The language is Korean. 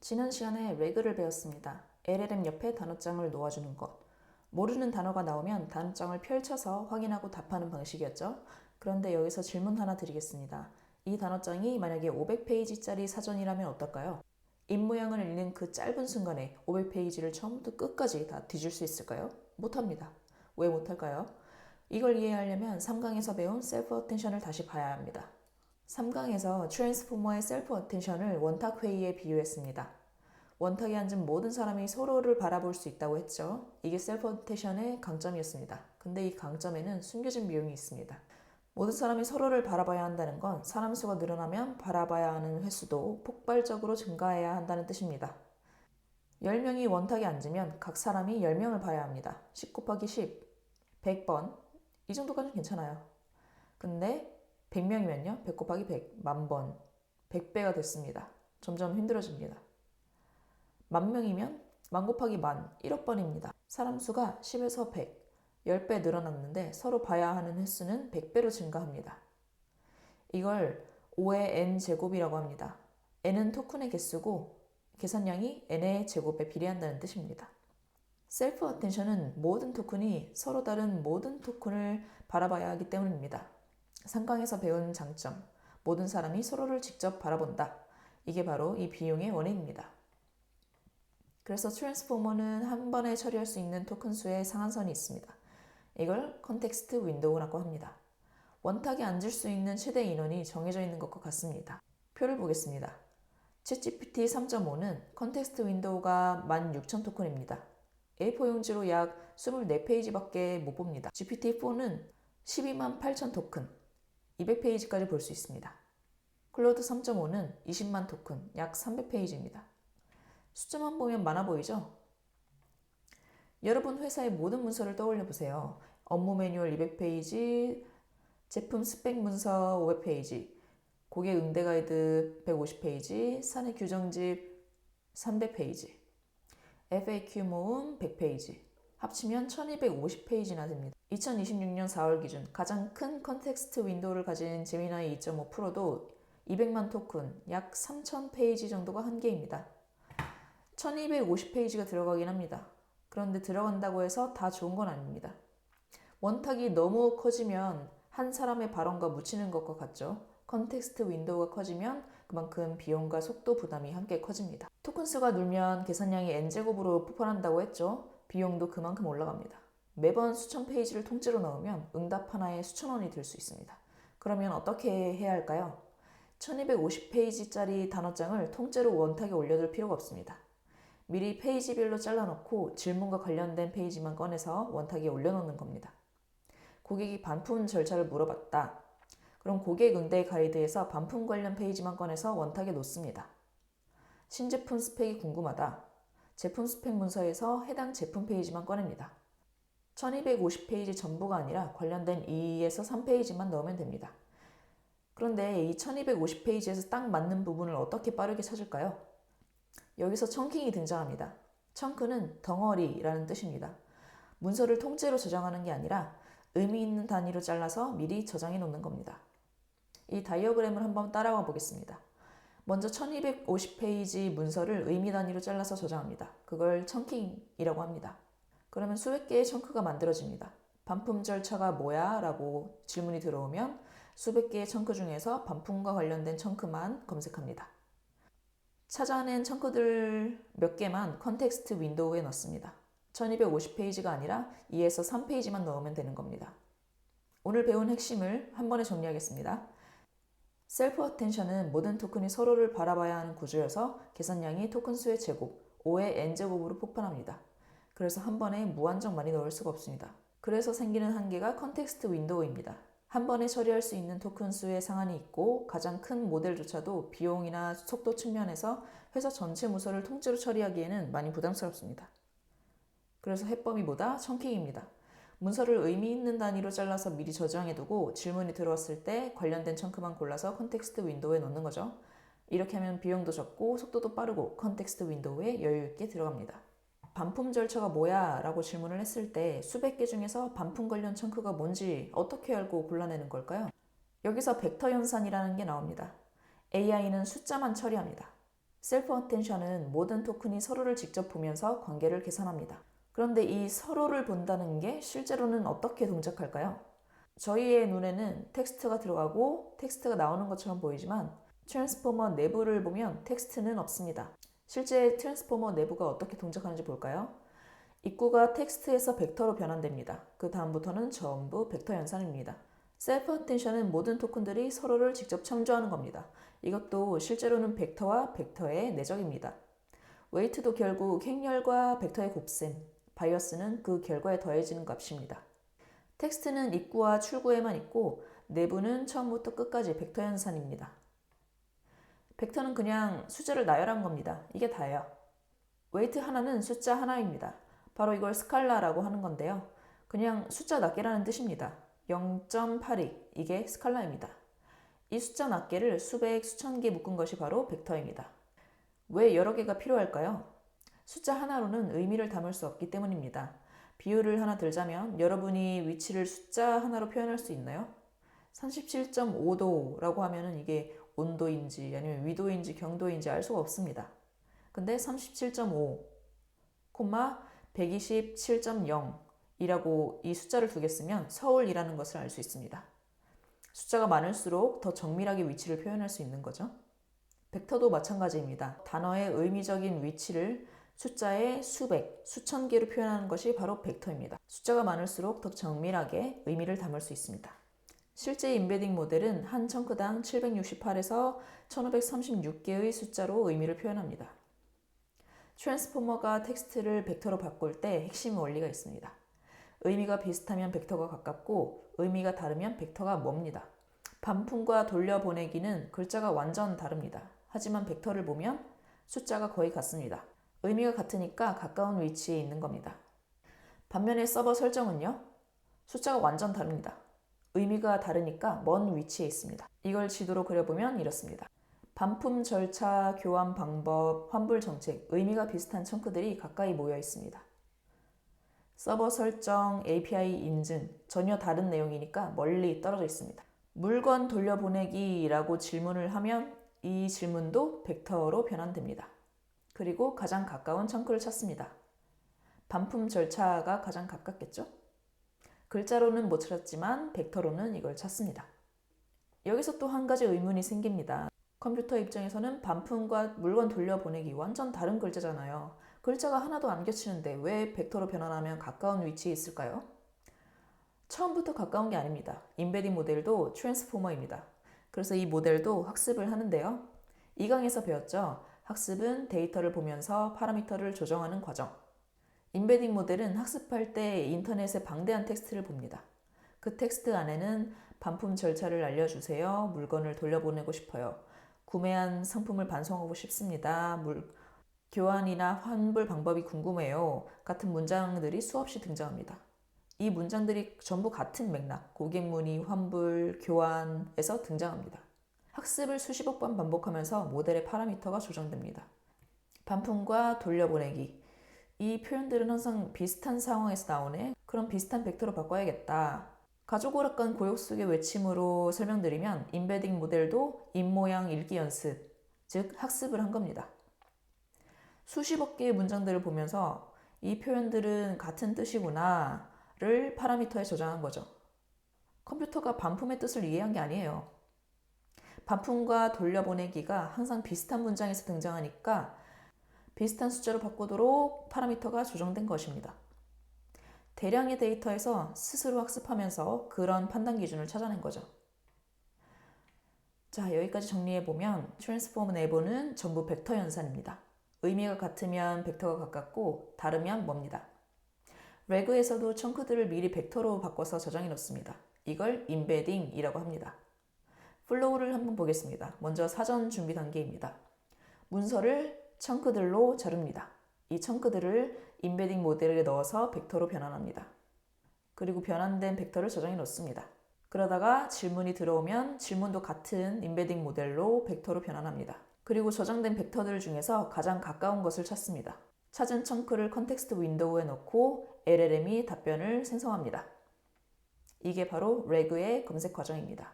지난 시간에 레그를 배웠습니다. LLM 옆에 단어장을 놓아주는 것. 모르는 단어가 나오면 단어장을 펼쳐서 확인하고 답하는 방식이었죠. 그런데 여기서 질문 하나 드리겠습니다. 이 단어장이 만약에 500페이지짜리 사전이라면 어떨까요? 입모양을 읽는 그 짧은 순간에 500페이지를 처음부터 끝까지 다 뒤질 수 있을까요? 못합니다. 왜 못할까요? 이걸 이해하려면 3강에서 배운 셀프 어텐션을 다시 봐야 합니다. 3강에서 트랜스포머의 셀프 어텐션을 원탁 회의에 비유했습니다. 원탁에 앉은 모든 사람이 서로를 바라볼 수 있다고 했죠. 이게 셀프 어텐션의 강점이었습니다. 근데 이 강점에는 숨겨진 비용이 있습니다. 모든 사람이 서로를 바라봐야 한다는 건 사람 수가 늘어나면 바라봐야 하는 횟수도 폭발적으로 증가해야 한다는 뜻입니다. 10명이 원탁에 앉으면 각 사람이 10명을 봐야 합니다. 10 곱하기 10, 100번. 이 정도까지는 괜찮아요. 근데 100명이면요. 100 곱하기 100, 10,000번. 100배가 됐습니다. 점점 힘들어집니다. 10,000명이면 10,000 곱하기 10,000, 1억 번입니다. 사람 수가 10에서 100, 10배 늘어났는데 서로 봐야 하는 횟수는 100배로 증가합니다. 이걸 5의 n제곱이라고 합니다. n은 토큰의 개수고 계산량이 n의 제곱에 비례한다는 뜻입니다. 셀프 어텐션은 모든 토큰이 서로 다른 모든 토큰을 바라봐야 하기 때문입니다. 3강에서 배운 장점, 모든 사람이 서로를 직접 바라본다. 이게 바로 이 비용의 원인입니다. 그래서 트랜스포머는 한 번에 처리할 수 있는 토큰 수의 상한선이 있습니다. 이걸 컨텍스트 윈도우라고 합니다. 원탁에 앉을 수 있는 최대 인원이 정해져 있는 것과 같습니다. 표를 보겠습니다. 챗GPT 3.5는 컨텍스트 윈도우가 16,000 토큰입니다. A4 용지로 약 24페이지밖에 못 봅니다. GPT-4는 128,000 토큰, 200페이지까지 볼 수 있습니다. 클로드 3.5는 200,000 토큰, 약 300페이지입니다. 숫자만 보면 많아 보이죠? 여러분 회사의 모든 문서를 떠올려 보세요. 업무 매뉴얼 200페이지, 제품 스펙 문서 500페이지, 고객 응대 가이드 150페이지, 사내 규정집 300페이지, FAQ 모음 100페이지, 합치면 1250페이지나 됩니다. 2026년 4월 기준 가장 큰 컨텍스트 윈도우를 가진 제미나이 2.5 프로도 200만 토큰, 약 3000페이지 정도가 한계입니다. 1250페이지가 들어가긴 합니다. 그런데 들어간다고 해서 다 좋은 건 아닙니다. 원탁이 너무 커지면 한 사람의 발언과 묻히는 것과 같죠. 컨텍스트 윈도우가 커지면 그만큼 비용과 속도 부담이 함께 커집니다. 토큰 수가 늘면 계산량이 n제곱으로 폭발한다고 했죠. 비용도 그만큼 올라갑니다. 매번 수천 페이지를 통째로 넣으면 응답 하나에 수천 원이 들 수 있습니다. 그러면 어떻게 해야 할까요? 1250페이지짜리 단어장을 통째로 원탁에 올려둘 필요가 없습니다. 미리 페이지별로 잘라놓고 질문과 관련된 페이지만 꺼내서 원탁에 올려놓는 겁니다. 고객이 반품 절차를 물어봤다. 그럼 고객 응대 가이드에서 반품 관련 페이지만 꺼내서 원탁에 놓습니다. 신제품 스펙이 궁금하다. 제품 스펙 문서에서 해당 제품 페이지만 꺼냅니다. 1250페이지 전부가 아니라 관련된 2에서 3페이지만 넣으면 됩니다. 그런데 이 1250페이지에서 딱 맞는 부분을 어떻게 빠르게 찾을까요? 여기서 청킹이 등장합니다. 청크는 덩어리라는 뜻입니다. 문서를 통째로 저장하는 게 아니라 의미 있는 단위로 잘라서 미리 저장해 놓는 겁니다. 이 다이어그램을 한번 따라가 보겠습니다. 먼저 1250페이지 문서를 의미 단위로 잘라서 저장합니다. 그걸 청킹이라고 합니다. 그러면 수백 개의 청크가 만들어집니다. 반품 절차가 뭐야? 라고 질문이 들어오면 수백 개의 청크 중에서 반품과 관련된 청크만 검색합니다. 찾아낸 청크들 몇 개만 컨텍스트 윈도우에 넣습니다. 1250페이지가 아니라 2에서 3페이지만 넣으면 되는 겁니다. 오늘 배운 핵심을 한 번에 정리하겠습니다. 셀프 어텐션은 모든 토큰이 서로를 바라봐야 하는 구조여서 계산량이 토큰 수의 제곱, 5의 n제곱으로 폭발합니다. 그래서 한 번에 무한정 많이 넣을 수가 없습니다. 그래서 생기는 한계가 컨텍스트 윈도우입니다. 한 번에 처리할 수 있는 토큰 수의 상한이 있고 가장 큰 모델조차도 비용이나 속도 측면에서 회사 전체 문서를 통째로 처리하기에는 많이 부담스럽습니다. 그래서 해법이 뭐다? 청킹입니다. 문서를 의미 있는 단위로 잘라서 미리 저장해두고 질문이 들어왔을 때 관련된 청크만 골라서 컨텍스트 윈도우에 넣는 거죠. 이렇게 하면 비용도 적고 속도도 빠르고 컨텍스트 윈도우에 여유 있게 들어갑니다. 반품 절차가 뭐야? 라고 질문을 했을 때 수백 개 중에서 반품 관련 청크가 뭔지 어떻게 알고 골라내는 걸까요? 여기서 벡터 연산이라는 게 나옵니다. AI는 숫자만 처리합니다. 셀프 어텐션은 모든 토큰이 서로를 직접 보면서 관계를 계산합니다. 그런데 이 서로를 본다는 게 실제로는 어떻게 동작할까요? 저희의 눈에는 텍스트가 들어가고 텍스트가 나오는 것처럼 보이지만 트랜스포머 내부를 보면 텍스트는 없습니다. 실제 트랜스포머 내부가 어떻게 동작하는지 볼까요? 입구가 텍스트에서 벡터로 변환됩니다. 그 다음부터는 전부 벡터 연산입니다. 셀프 어텐션은 모든 토큰들이 서로를 직접 참조하는 겁니다. 이것도 실제로는 벡터와 벡터의 내적입니다. 웨이트도 결국 행렬과 벡터의 곱셈, 바이어스는 그 결과에 더해지는 값입니다. 텍스트는 입구와 출구에만 있고 내부는 처음부터 끝까지 벡터 연산입니다. 벡터는 그냥 숫자를 나열한 겁니다. 이게 다예요. 웨이트 하나는 숫자 하나입니다. 바로 이걸 스칼라라고 하는 건데요. 그냥 숫자 낱개라는 뜻입니다. 0.82 이게 스칼라입니다. 이 숫자 낱개를 수백, 수천 개 묶은 것이 바로 벡터입니다. 왜 여러 개가 필요할까요? 숫자 하나로는 의미를 담을 수 없기 때문입니다. 비유를 하나 들자면 여러분이 위치를 숫자 하나로 표현할 수 있나요? 37.5도라고 하면은 이게 온도인지 아니면 위도인지 경도인지 알 수가 없습니다. 근데 37.5, 127.0이라고 이 숫자를 두 개 쓰면 서울이라는 것을 알 수 있습니다. 숫자가 많을수록 더 정밀하게 위치를 표현할 수 있는 거죠. 벡터도 마찬가지입니다. 단어의 의미적인 위치를 숫자의 수백, 수천 개로 표현하는 것이 바로 벡터입니다. 숫자가 많을수록 더 정밀하게 의미를 담을 수 있습니다. 실제 임베딩 모델은 한 청크당 768에서 1536개의 숫자로 의미를 표현합니다. 트랜스포머가 텍스트를 벡터로 바꿀 때 핵심 원리가 있습니다. 의미가 비슷하면 벡터가 가깝고 의미가 다르면 벡터가 멉니다. 반품과 돌려보내기는 글자가 완전 다릅니다. 하지만 벡터를 보면 숫자가 거의 같습니다. 의미가 같으니까 가까운 위치에 있는 겁니다. 반면에 서버 설정은요? 숫자가 완전 다릅니다. 의미가 다르니까 먼 위치에 있습니다. 이걸 지도로 그려보면 이렇습니다. 반품 절차, 교환 방법, 환불 정책, 의미가 비슷한 청크들이 가까이 모여 있습니다. 서버 설정, API 인증, 전혀 다른 내용이니까 멀리 떨어져 있습니다. 물건 돌려보내기라고 질문을 하면 이 질문도 벡터로 변환됩니다. 그리고 가장 가까운 청크를 찾습니다. 반품 절차가 가장 가깝겠죠? 글자로는 못 찾았지만 벡터로는 이걸 찾습니다. 여기서 또 한 가지 의문이 생깁니다. 컴퓨터 입장에서는 반품과 물건 돌려보내기 완전 다른 글자잖아요. 글자가 하나도 안 겹치는데 왜 벡터로 변환하면 가까운 위치에 있을까요? 처음부터 가까운 게 아닙니다. 임베딩 모델도 트랜스포머입니다. 그래서 이 모델도 학습을 하는데요. 2강에서 배웠죠. 학습은 데이터를 보면서 파라미터를 조정하는 과정. 임베딩 모델은 학습할 때 인터넷에 방대한 텍스트를 봅니다. 그 텍스트 안에는 반품 절차를 알려주세요. 물건을 돌려보내고 싶어요. 구매한 상품을 반송하고 싶습니다. 교환이나 환불 방법이 궁금해요. 같은 문장들이 수없이 등장합니다. 이 문장들이 전부 같은 맥락, 고객 문의, 환불, 교환에서 등장합니다. 학습을 수십억 번 반복하면서 모델의 파라미터가 조정됩니다. 반품과 돌려보내기. 이 표현들은 항상 비슷한 상황에서 나오네. 그럼 비슷한 벡터로 바꿔야겠다. 가족 오락관 고역 속의 외침으로 설명드리면 임베딩 모델도 입모양 읽기 연습, 즉 학습을 한 겁니다. 수십억 개의 문장들을 보면서 이 표현들은 같은 뜻이구나를 파라미터에 저장한 거죠. 컴퓨터가 반품의 뜻을 이해한 게 아니에요. 반품과 돌려보내기가 항상 비슷한 문장에서 등장하니까 비슷한 숫자로 바꾸도록 파라미터가 조정된 것입니다. 대량의 데이터에서 스스로 학습하면서 그런 판단 기준을 찾아낸 거죠. 자, 여기까지 정리해보면 트랜스포머 내부는 전부 벡터 연산입니다. 의미가 같으면 벡터가 가깝고 다르면 멉니다. 레그에서도 청크들을 미리 벡터로 바꿔서 저장해 놓습니다. 이걸 임베딩이라고 합니다. 플로우를 한번 보겠습니다. 먼저 사전 준비 단계입니다. 문서를 청크들로 자릅니다. 이 청크들을 임베딩 모델에 넣어서 벡터로 변환합니다. 그리고 변환된 벡터를 저장해 놓습니다. 그러다가 질문이 들어오면 질문도 같은 임베딩 모델로 벡터로 변환합니다. 그리고 저장된 벡터들 중에서 가장 가까운 것을 찾습니다. 찾은 청크를 컨텍스트 윈도우에 넣고 LLM이 답변을 생성합니다. 이게 바로 레그의 검색 과정입니다.